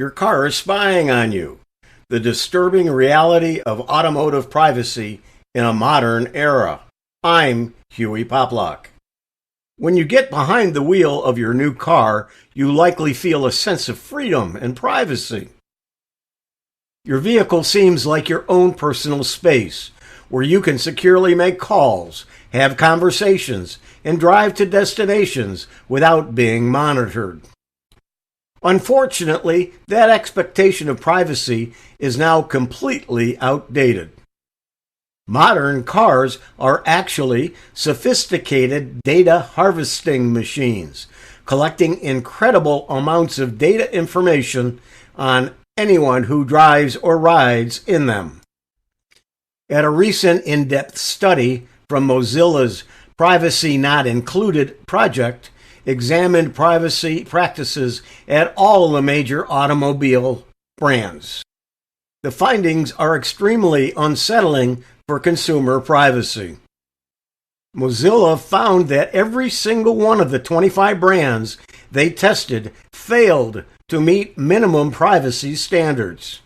Your car is spying on you. The disturbing reality of automotive privacy in a modern era. I'm Huey Poplock. When you get behind the wheel of your new car, you likely feel a sense of freedom and privacy. Your vehicle seems like your own personal space, where you can securely make calls, have conversations, and drive to destinations without being monitored. Unfortunately, that expectation of privacy is now completely outdated. Modern cars are actually sophisticated data harvesting machines, collecting incredible amounts of data information on anyone who drives or rides in them. At a recent in-depth study from Mozilla's Privacy Not Included project, examined privacy practices at all the major automobile brands. The findings are extremely unsettling for consumer privacy. Mozilla found that every single one of the 25 brands they tested failed to meet minimum privacy standards.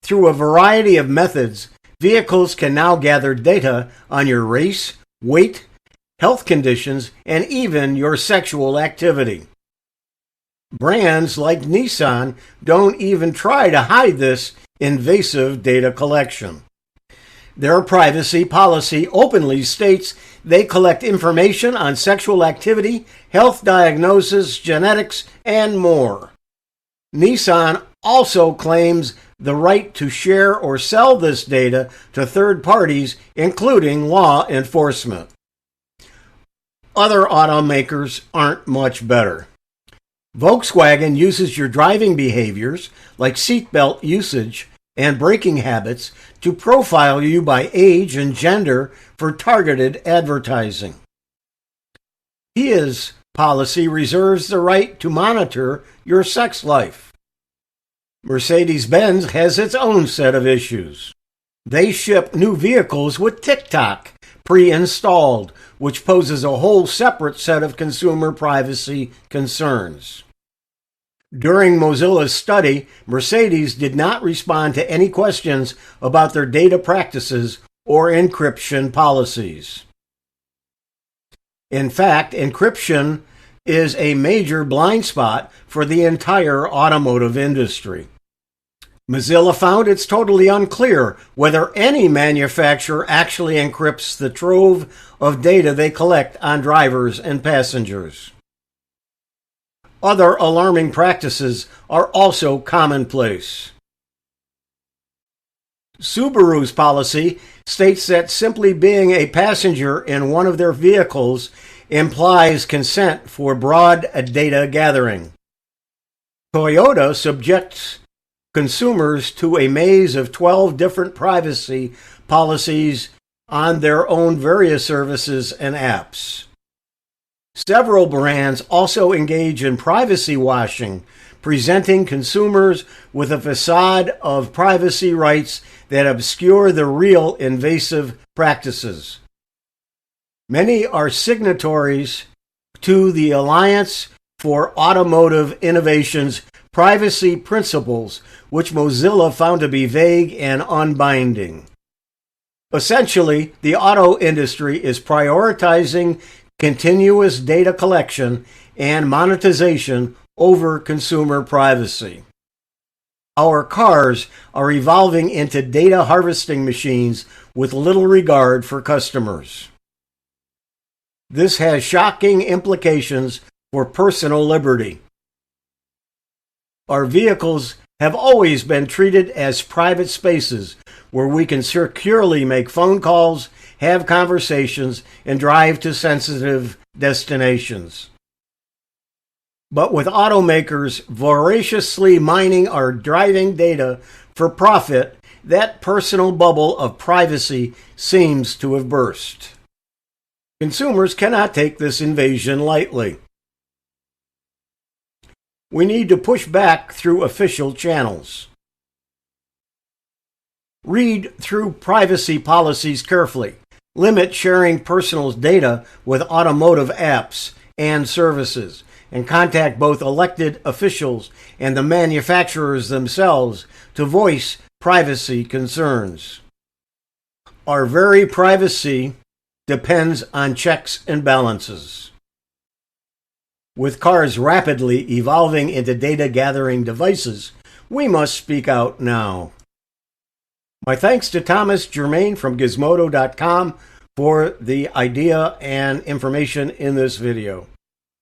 Through a variety of methods, vehicles can now gather data on your race, weight, health conditions, and even your sexual activity. Brands like Nissan don't even try to hide this invasive data collection. Their privacy policy openly states they collect information on sexual activity, health diagnosis, genetics, and more. Nissan also claims the right to share or sell this data to third parties, including law enforcement. Other automakers aren't much better. Volkswagen uses your driving behaviors, like seatbelt usage and braking habits, to profile you by age and gender for targeted advertising. Kia's policy reserves the right to monitor your sex life. Mercedes-Benz has its own set of issues. They ship new vehicles with Tock pre-installed, which poses a whole separate set of consumer privacy concerns. During Mozilla's study, Mercedes did not respond to any questions about their data practices or encryption policies. In fact, encryption is a major blind spot for the entire automotive industry. Mozilla found it's totally unclear whether any manufacturer actually encrypts the trove of data they collect on drivers and passengers. Other alarming practices are also commonplace. Subaru's policy states that simply being a passenger in one of their vehicles implies consent for broad data gathering. Toyota subjects consumers to a maze of 12 different privacy policies on their own various services and apps. Several brands also engage in privacy washing, presenting consumers with a facade of privacy rights that obscure the real invasive practices. Many are signatories to the Alliance for Automotive Innovation's privacy principles, which Mozilla found to be vague and unbinding. Essentially, the auto industry is prioritizing continuous data collection and monetization over consumer privacy. Our cars are evolving into data harvesting machines with little regard for customers. This has shocking implications for personal liberty. Our vehicles have always been treated as private spaces where we can securely make phone calls, have conversations, and drive to sensitive destinations. But with automakers voraciously mining our driving data for profit, that personal bubble of privacy seems to have burst. Consumers cannot take this invasion lightly. We need to push back through official channels. Read through privacy policies carefully. Limit sharing personal data with automotive apps and services. and contact both elected officials and the manufacturers themselves to voice privacy concerns. Our very privacy depends on checks and balances. With cars rapidly evolving into data-gathering devices, we must speak out now. My thanks to Thomas Germain from Gizmodo.com for the idea and information in this video.